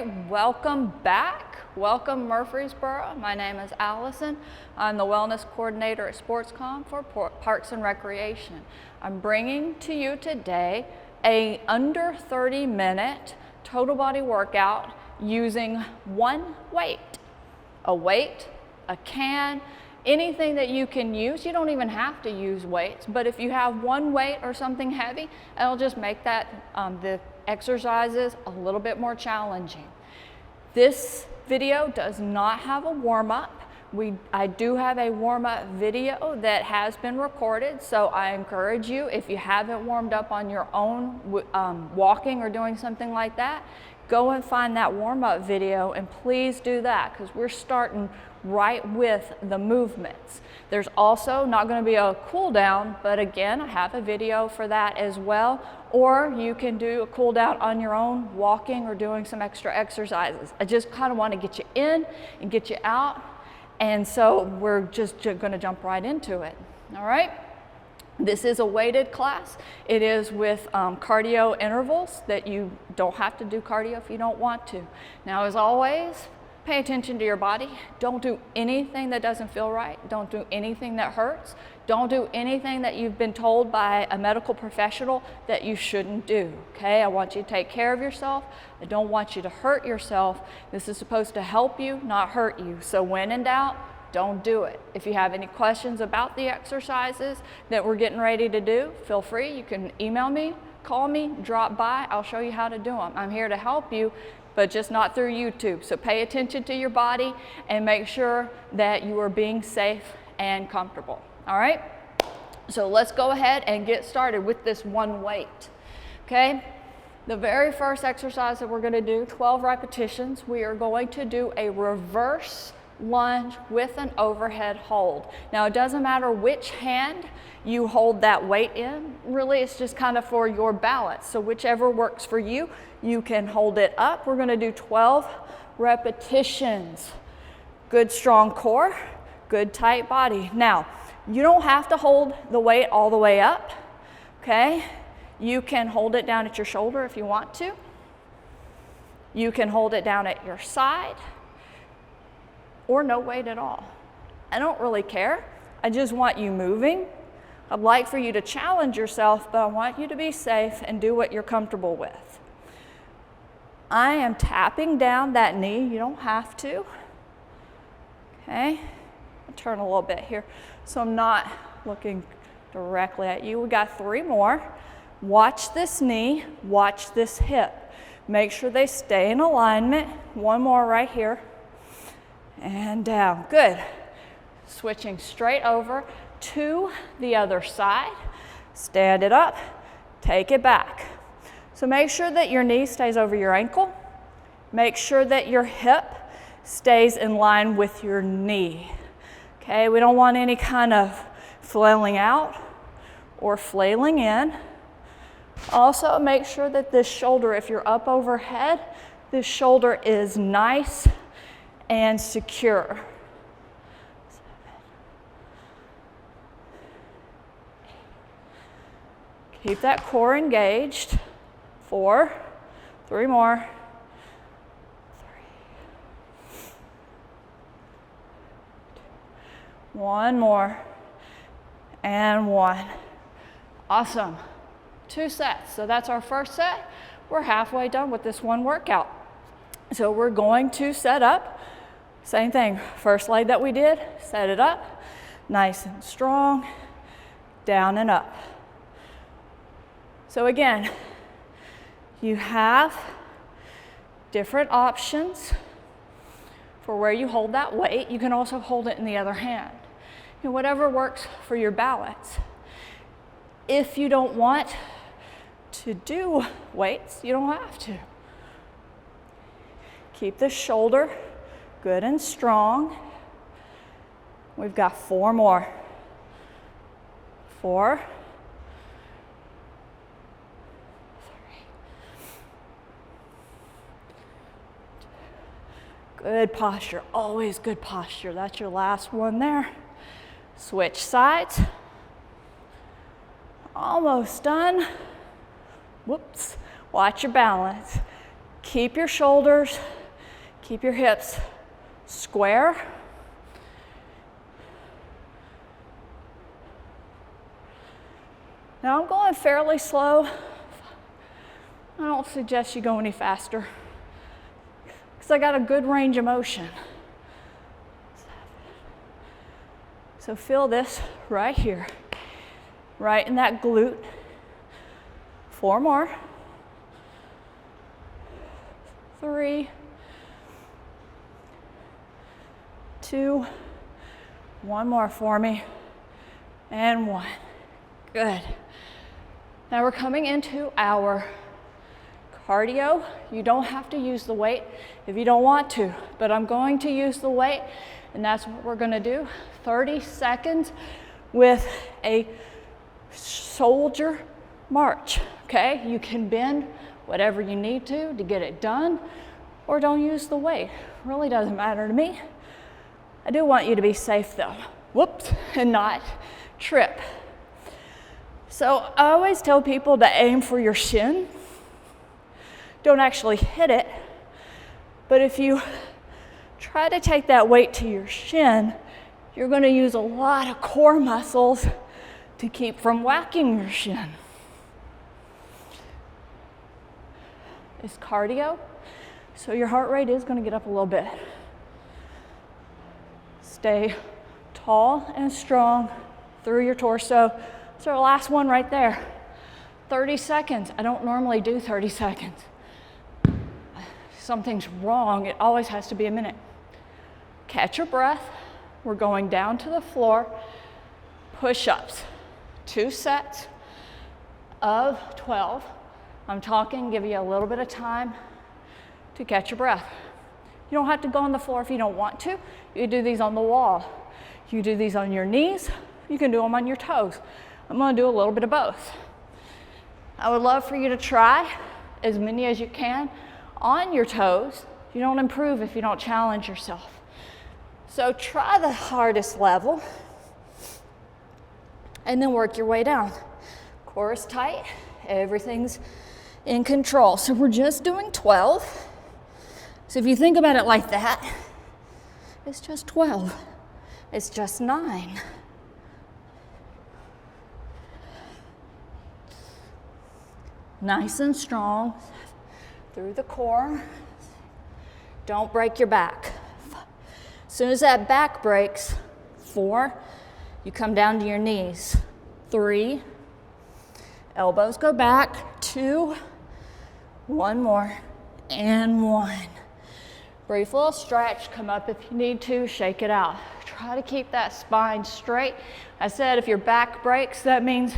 right, welcome back. Welcome Murfreesboro. My name is Allison. I'm the Wellness Coordinator at SportsCom for Parks and Recreation. I'm bringing to you today a under 30-minute total body workout using one weight. A weight, a can, anything that you can use. You don't even have to use weights, but if you have one weight or something heavy, it'll just make that the exercises a little bit more challenging. This video does not have a warm-up. I do have a warm-up video that has been recorded, so I encourage you, if you haven't warmed up on your own walking or doing something like that, go and find that warm-up video and please do that, because we're starting right with the movements. There's also not going to be a cool down, but again, I have a video for that as well. Or you can do a cool down on your own, walking or doing some extra exercises. I just kind of want to get you in and get you out. And so we're just going to jump right into it. All right. This is a weighted class. It is with cardio intervals that you don't have to do cardio if you don't want to. Now, as always, pay attention to your body. Don't do anything that doesn't feel right. Don't do anything that hurts. Don't do anything that you've been told by a medical professional that you shouldn't do, okay? I want you to take care of yourself. I don't want you to hurt yourself. This is supposed to help you, not hurt you. So when in doubt, don't do it. If you have any questions about the exercises that we're getting ready to do, feel free. You can email me, call me, drop by. I'll show you how to do them. I'm here to help you, but just not through YouTube. So pay attention to your body and make sure that you are being safe and comfortable. All right? So let's go ahead and get started with this one weight. Okay? The very first exercise that we're going to do, 12 repetitions, we are going to do a reverse lunge with an overhead hold. Now, it doesn't matter which hand you hold that weight in. Really, it's just kind of for your balance. So whichever works for you, you can hold it up. We're going to do 12 repetitions. Good strong core, good tight body. Now, you don't have to hold the weight all the way up, okay? You can hold it down at your shoulder if you want to. You can hold it down at your side, or no weight at all. I don't really care. I just want you moving. I'd like for you to challenge yourself, but I want you to be safe and do what you're comfortable with. I am tapping down that knee. You don't have to. Okay? I'll turn a little bit here so I'm not looking directly at you. We got 3 more. Watch this knee, watch this hip. Make sure they stay in alignment. 1 more right here. And down. Good. Switching straight over to the other side. Stand it up, take it back. So make sure that your knee stays over your ankle. Make sure that your hip stays in line with your knee. Okay, we don't want any kind of flailing out or flailing in. Also, make sure that this shoulder, if you're up overhead, this shoulder is nice and secure. 7, 8. Keep that core engaged. 4, 3 more. 1 more, and 1. Awesome. 2 sets. So that's our first set. We're halfway done with this one workout. So we're going to set up. Same thing. First leg that we did, set it up. Nice and strong. Down and up. So again, you have different options for where you hold that weight. You can also hold it in the other hand. You know, whatever works for your balance. If you don't want to do weights, you don't have to. Keep the shoulder good and strong. We've got 4 more. 4, 3. Good posture, always good posture. That's your last one there. Switch sides. Almost done. Whoops. Watch your balance. Keep your shoulders, keep your hips square. Now I'm going fairly slow. I don't suggest you go any faster because I got a good range of motion. So feel this right here, right in that glute. 4 more. 3, 2, 1 more for me, and 1. Good. Now we're coming into our cardio. You don't have to use the weight if you don't want to, but I'm going to use the weight, and that's what we're going to do. 30 seconds with a soldier march, okay? You can bend whatever you need to get it done, or don't use the weight. Really doesn't matter to me. I do want you to be safe though. Whoops, and not trip. So I always tell people to aim for your shin. Don't actually hit it, but if you try to take that weight to your shin, you're going to use a lot of core muscles to keep from whacking your shin. It's cardio, so your heart rate is going to get up a little bit. Stay tall and strong through your torso. It's our last one right there. 30 seconds. I don't normally do 30 seconds. Something's wrong. It always has to be a minute. Catch your breath. We're going down to the floor. Push-ups. 2 sets of 12. I'm talking, give you a little bit of time to catch your breath. You don't have to go on the floor if you don't want to. You do these on the wall. You do these on your knees. You can do them on your toes. I'm going to do a little bit of both. I would love for you to try as many as you can on your toes. You don't improve if you don't challenge yourself. So try the hardest level and then work your way down. Core is tight. Everything's in control. So we're just doing 12. So if you think about it like that, it's just 12. It's just 9. Nice and strong through the core. Don't break your back. As soon as that back breaks, 4, you come down to your knees. 3, elbows go back. 2, 1 more, and 1. Brief little stretch, come up if you need to, shake it out. Try to keep that spine straight. I said if your back breaks, that means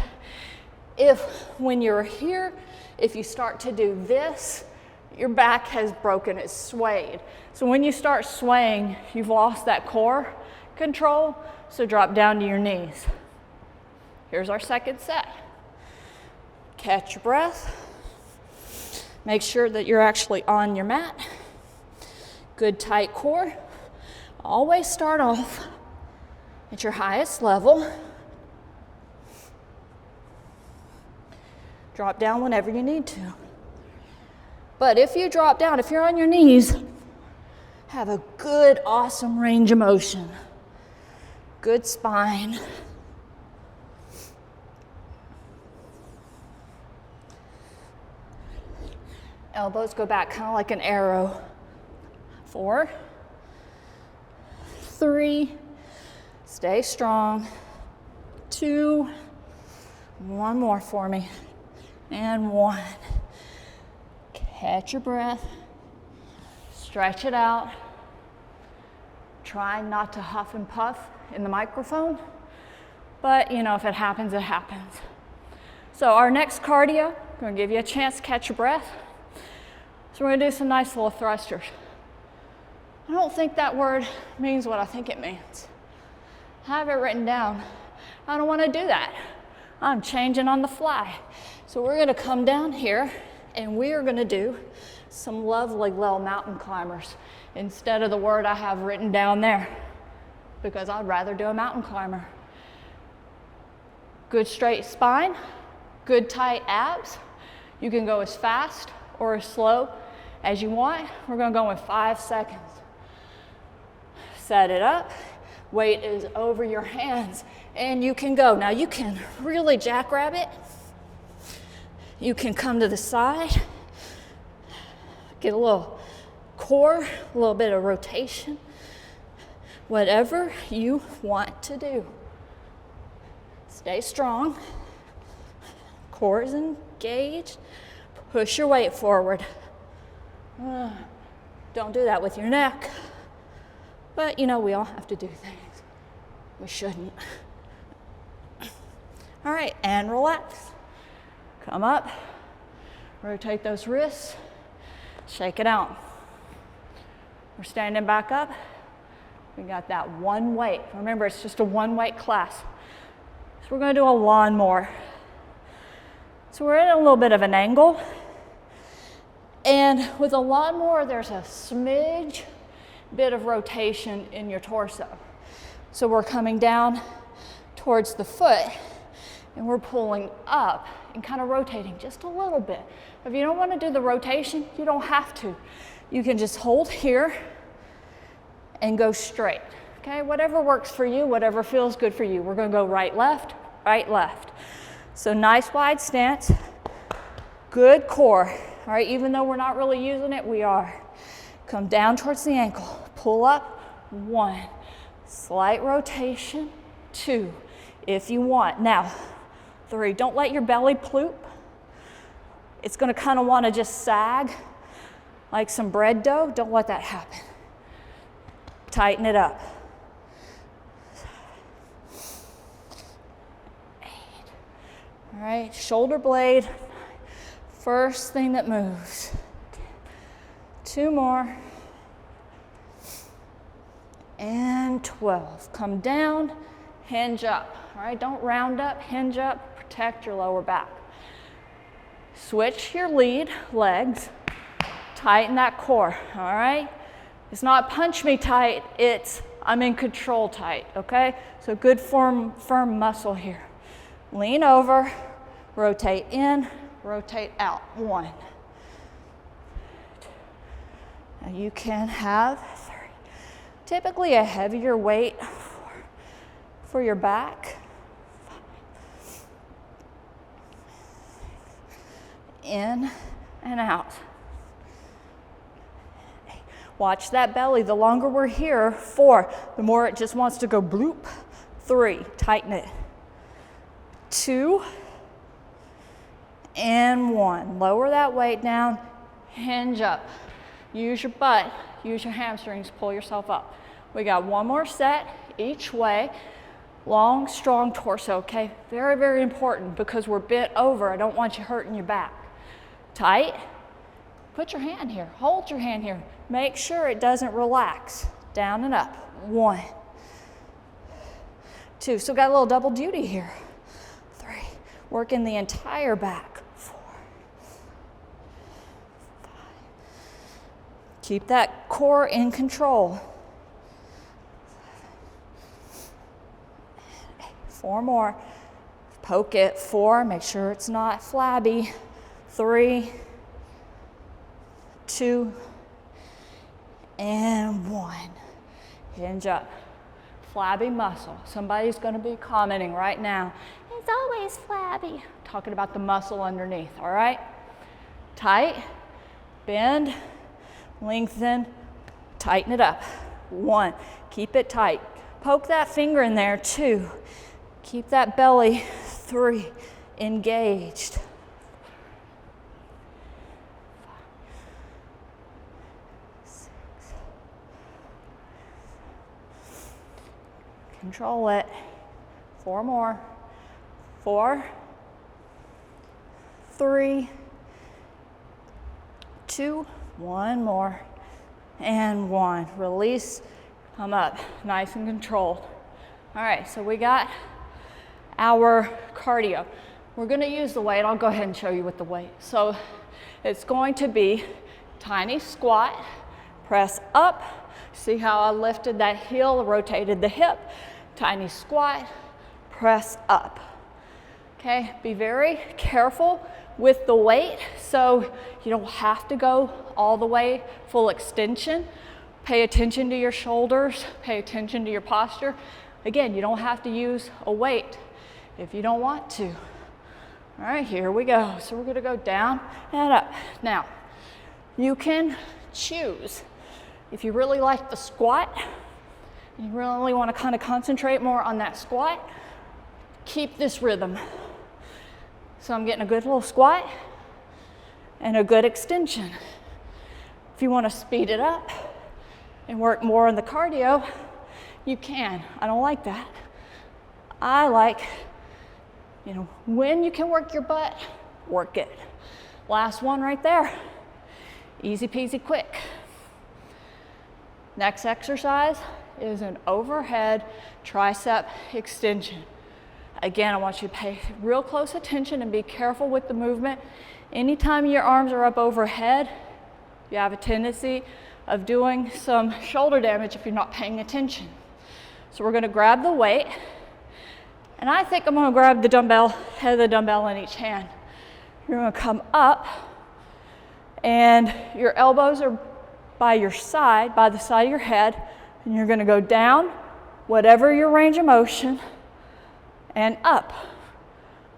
when you're here, if you start to do this, your back has broken, it's swayed. So when you start swaying, you've lost that core control, so drop down to your knees. Here's our second set. Catch your breath. Make sure that you're actually on your mat. Good tight core. Always start off at your highest level. Drop down whenever you need to. But if you drop down, if you're on your knees, have a good, awesome range of motion. Good spine. Elbows go back kind of like an arrow. 4, 3, stay strong. 2, 1 more for me, and 1. Catch your breath, stretch it out. Try not to huff and puff in the microphone, but if it happens, it happens. So our next cardio, I'm going to give you a chance to catch your breath. So we're going to do some nice little thrusters. I don't think that word means what I think it means. I have it written down. I don't want to do that. I'm changing on the fly. So we're going to come down here and we are going to do some lovely little mountain climbers instead of the word I have written down there, because I'd rather do a mountain climber. Good straight spine, good tight abs. You can go as fast or as slow as you want. We're gonna go in 5 seconds. Set it up, weight is over your hands, and you can go. Now you can really jackrabbit. You can come to the side, get a little core, a little bit of rotation, whatever you want to do. Stay strong, core is engaged, push your weight forward. Don't do that with your neck. But you know, we all have to do things. We shouldn't. All right, and relax. Come up, rotate those wrists, shake it out. We're standing back up. We got that one weight. Remember, it's just a one weight class. So we're gonna do a lawnmower. So we're at a little bit of an angle. And with a lawnmower, there's a smidge bit of rotation in your torso. So we're coming down towards the foot and we're pulling up and kind of rotating just a little bit. If you don't want to do the rotation, you don't have to. You can just hold here and go straight. Okay, whatever works for you, whatever feels good for you. We're going to go right, left, right, left. So nice wide stance, good core. All right, even though we're not really using it, we are. Come down towards the ankle, pull up, 1, slight rotation, 2, if you want. Now, 3, don't let your belly ploop. It's gonna kind of wanna just sag like some bread dough. Don't let that happen. Tighten it up. 8. All right, shoulder blade, first thing that moves. 2 more, and 12. Come down, hinge up. All right, don't round up, hinge up, protect your lower back. Switch your lead legs, tighten that core, all right? It's not punch me tight, it's I'm in control tight, okay? So good firm muscle here. Lean over, rotate in, rotate out, 1. Now you can have 3. Typically a heavier weight for your back. 5. In and out. 8. Watch that belly. The longer we're here, 4. The more it just wants to go bloop. 3. Tighten it. 2. And 1. Lower that weight down. Hinge up. Use your butt, use your hamstrings, pull yourself up. We got 1 more set each way. Long, strong torso, okay? Very, very important because we're bent over. I don't want you hurting your back. Tight. Put your hand here, hold your hand here. Make sure it doesn't relax. Down and up. 1. 2, still got a little double duty here. 3, working the entire back. Keep that core in control. 4 more. Poke it. 4, make sure it's not flabby. 3, 2, and 1. Hinge up. Flabby muscle. Somebody's going to be commenting right now. It's always flabby. Talking about the muscle underneath, all right? Tight, bend, lengthen, tighten it up. 1, keep it tight. Poke that finger in there. 2, keep that belly. 3, engaged. 5, Control it. 4 more. 4, 3, 2, 1 more, and 1. Release, come up, nice and controlled. All right, so we got our cardio. We're gonna use the weight. I'll go ahead and show you with the weight. So it's going to be tiny squat, press up. See how I lifted that heel, rotated the hip, tiny squat, press up. Okay, be very careful with the weight, so you don't have to go all the way full extension. Pay attention to your shoulders, pay attention to your posture. Again, you don't have to use a weight if you don't want to. All right, here we go. So we're gonna go down and up. Now, you can choose. If you really like the squat, you really wanna kind of concentrate more on that squat, keep this rhythm. So I'm getting a good little squat and a good extension. If you wanna speed it up and work more on the cardio, you can. I don't like that. I like, when you can work your butt, work it. Last one right there. Easy peasy quick. Next exercise is an overhead tricep extension. Again, I want you to pay real close attention and be careful with the movement. Anytime your arms are up overhead, you have a tendency of doing some shoulder damage if you're not paying attention. So we're gonna grab the weight, and I think I'm gonna grab the dumbbell, head of the dumbbell in each hand. You're gonna come up, and your elbows are by your side, by the side of your head, and you're gonna go down, whatever your range of motion, and up.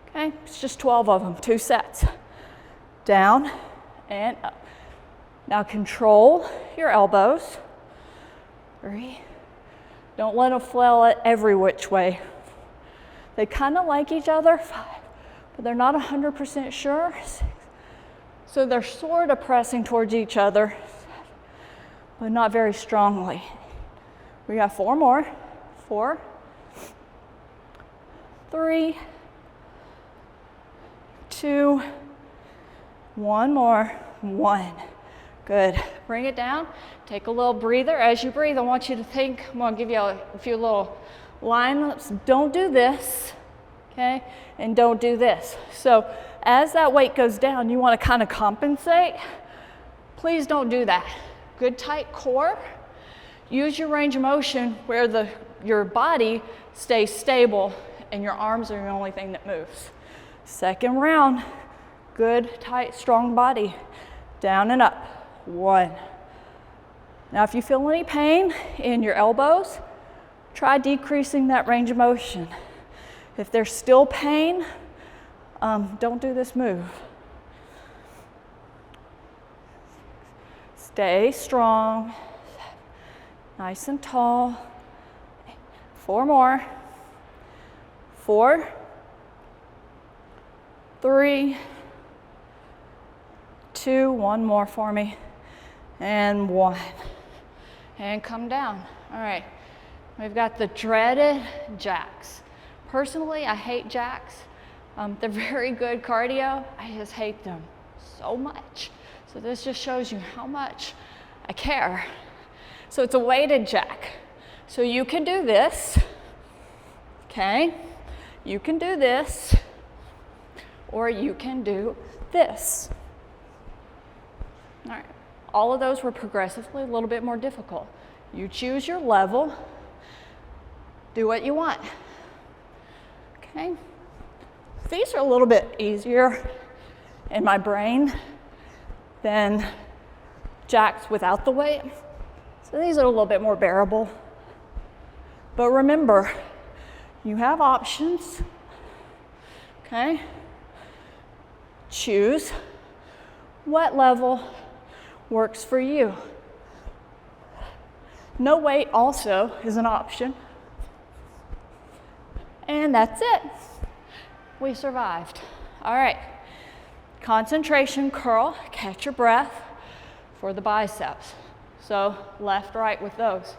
Okay, it's just 12 of them, 2 sets. Down and up. Now control your elbows. 3. Don't let them flail it every which way. They kind of like each other. 5, but they're not 100% sure. 6. So they're sort of pressing towards each other, 7, but not very strongly. We got 4 more. 4, 3, 2, 1 more. 1. Good. Bring it down. Take a little breather. As you breathe, I want you to think, I'm going to give you a few little line-ups. Don't do this, okay? And don't do this. So as that weight goes down, you want to kind of compensate. Please don't do that. Good tight core. Use your range of motion where your body stays stable and your arms are the only thing that moves. Second round. Good, tight, strong body. Down and up. 1. Now, if you feel any pain in your elbows, try decreasing that range of motion. If there's still pain, don't do this move. Stay strong, nice and tall. 4 more. 4, 3, 2, 1 more for me, and 1. And come down. All right, we've got the dreaded jacks. Personally, I hate jacks. They're very good cardio. I just hate them so much. So this just shows you how much I care. So it's a weighted jack. So you can do this, okay? You can do this, or you can do this. All right, all of those were progressively a little bit more difficult. You choose your level, do what you want, okay? These are a little bit easier in my brain than jacks without the weight. So these are a little bit more bearable. But remember, you have options, okay? Choose what level works for you. No weight also is an option. And that's it. We survived. All right. Concentration curl, catch your breath for the biceps. So left, right with those.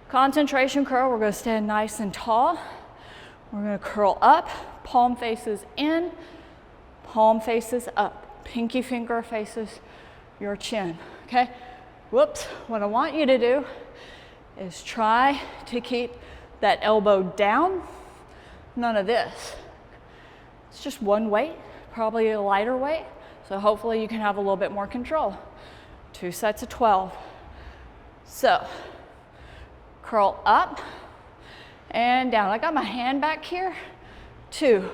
Concentration curl, we're going to stand nice and tall. We're going to curl up, palm faces in, palm faces up. Pinky finger faces your chin, okay? Whoops, what I want you to do is try to keep that elbow down. None of this. It's just one weight, probably a lighter weight, so hopefully you can have a little bit more control. 2 sets of 12. So, curl up and down. I got my hand back here. 2,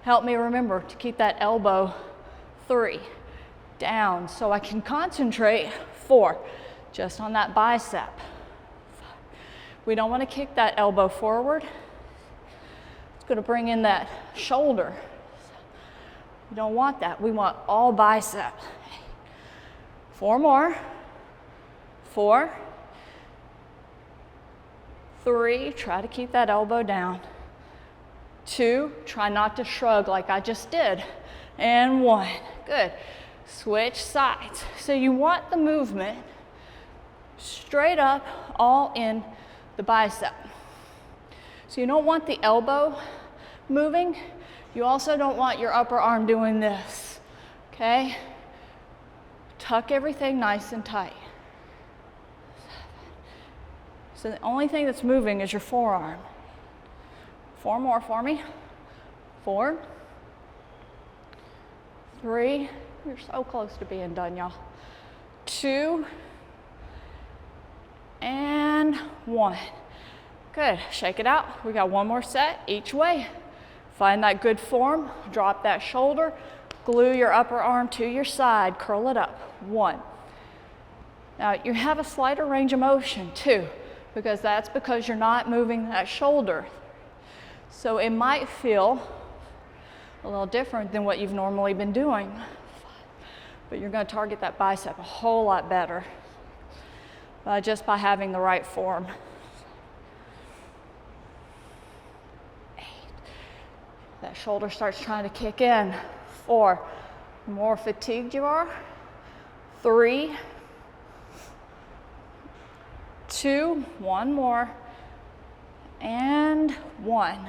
Help me remember to keep that elbow 3 down so I can concentrate 4 just on that bicep. We don't want to kick that elbow forward. It's going to bring in that shoulder. We don't want that. We want all bicep. 4 more. 4, 3, try to keep that elbow down. 2, try not to shrug like I just did. And 1, good. Switch sides. So you want the movement straight up, all in the bicep. So you don't want the elbow moving. You also don't want your upper arm doing this, okay? Tuck everything nice and tight. So the only thing that's moving is your forearm. 4 more for me. 4, 3, you're so close to being done, y'all. 2, and 1. Good, shake it out. We got 1 more set each way. Find that good form, drop that shoulder, glue your upper arm to your side, curl it up. 1. Now you have a slighter range of motion too, because that's because you're not moving that shoulder. So it might feel a little different than what you've normally been doing, but you're going to target that bicep a whole lot better just by having the right form. 8. That shoulder starts trying to kick in. 4. The more fatigued you are. 3, 2, 1 more, and 1.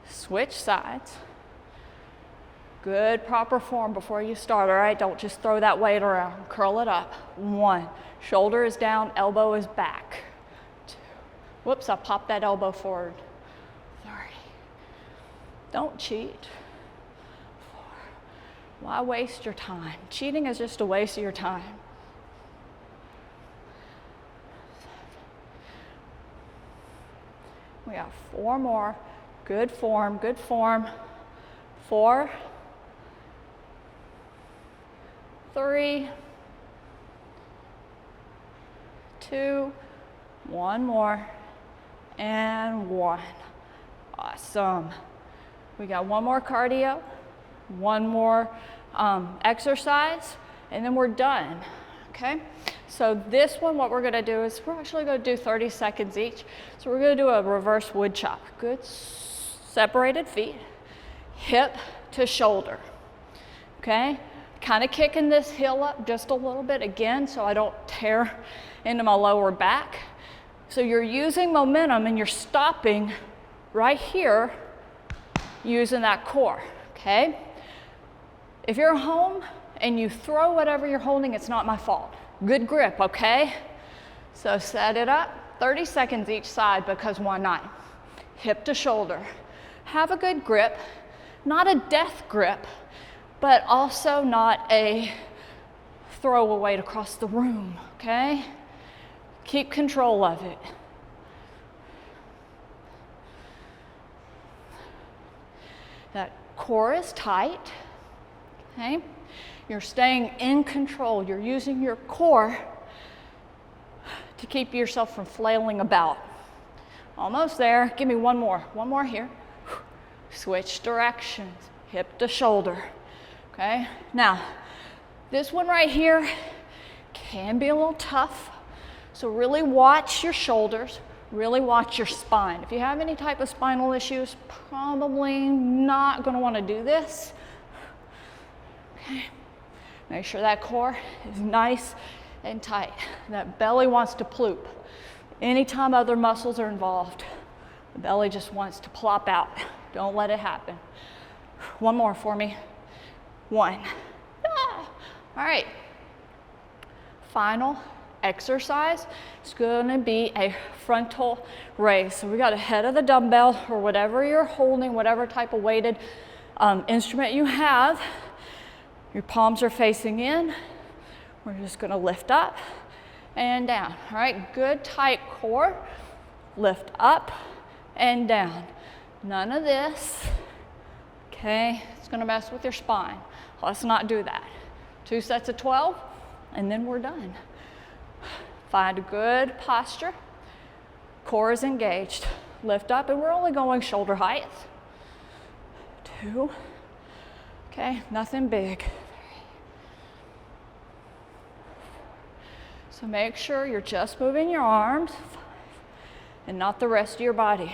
Switch sides. Good proper form before you start, all right? Don't just throw that weight around. Curl it up. 1. Shoulder is down, elbow is back. 2. Whoops, I popped that elbow forward. 3. Don't cheat. 4. Why waste your time? Cheating is just a waste of your time. 7. We got 4 more. Good form, good form. 4, 3, 2, 1 more, and 1. Awesome. We got 1 more cardio, 1 more exercise, and then we're done, okay? So this one, what we're gonna do is we're actually gonna do 30 seconds each. So we're gonna do a reverse wood chop. Good separated feet, hip to shoulder, okay? Kind of kicking this heel up just a little bit again so I don't tear into my lower back. So you're using momentum and you're stopping right here using that core, okay? If you're home and you throw whatever you're holding, it's not my fault. Good grip, okay? So set it up, 30 seconds each side because why not? Hip to shoulder. Have a good grip, not a death grip, but also not a throw a weight across the room, okay? Keep control of it. That core is tight, okay? You're staying in control. You're using your core to keep yourself from flailing about. Almost there. Give me 1 more. 1 more here. Switch directions. Hip to shoulder. Okay? Now, this one right here can be a little tough. So really watch your shoulders. Really watch your spine. If you have any type of spinal issues, probably not going to want to do this. Okay? Make sure that core is nice and tight. That belly wants to ploop. Anytime other muscles are involved, the belly just wants to plop out. Don't let it happen. 1 more for me. 1. Ah. All right. Final exercise is going to be a frontal race. So we got a head of the dumbbell or whatever you're holding, whatever type of weighted instrument you have. Your palms are facing in. We're just going to lift up and down. All right, good tight core. Lift up and down. None of this. Okay. Okay, it's gonna mess with your spine. Let's not do that. 2 sets of 12, and then we're done. Find a good posture. Core is engaged. Lift up, and we're only going shoulder height. 2. Okay, nothing big. So make sure you're just moving your arms and not the rest of your body.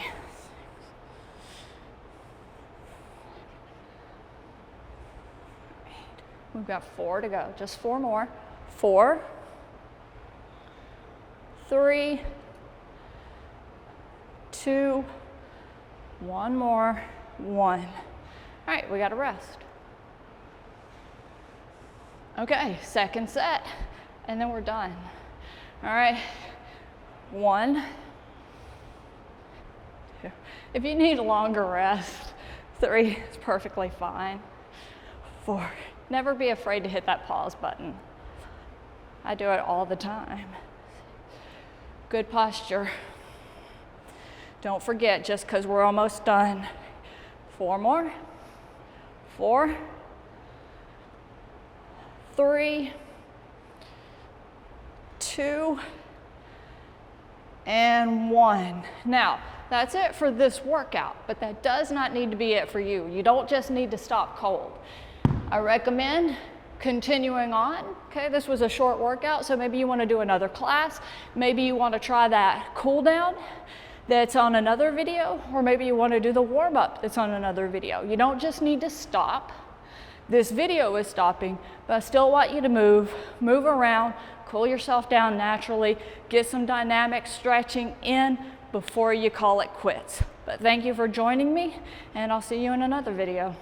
8. We've got 4 to go, just 4 more. 4, 3, 2, 1 more, 1. All right, we got to rest. Okay, second set, and then we're done. All right, 1, 2. If you need a longer rest, 3 is perfectly fine. 4, never be afraid to hit that pause button. I do it all the time. Good posture. Don't forget, just because we're almost done. 4 more. 4, 3, 2, and 1. Now, that's it for this workout, but that does not need to be it for you. You don't just need to stop cold. I recommend continuing on. Okay, this was a short workout, so maybe you want to do another class. Maybe you want to try that cool down that's on another video, or maybe you want to do the warm-up that's on another video. You don't just need to stop. This video is stopping, but I still want you to move around, cool yourself down naturally, get some dynamic stretching in before you call it quits. But thank you for joining me, and I'll see you in another video.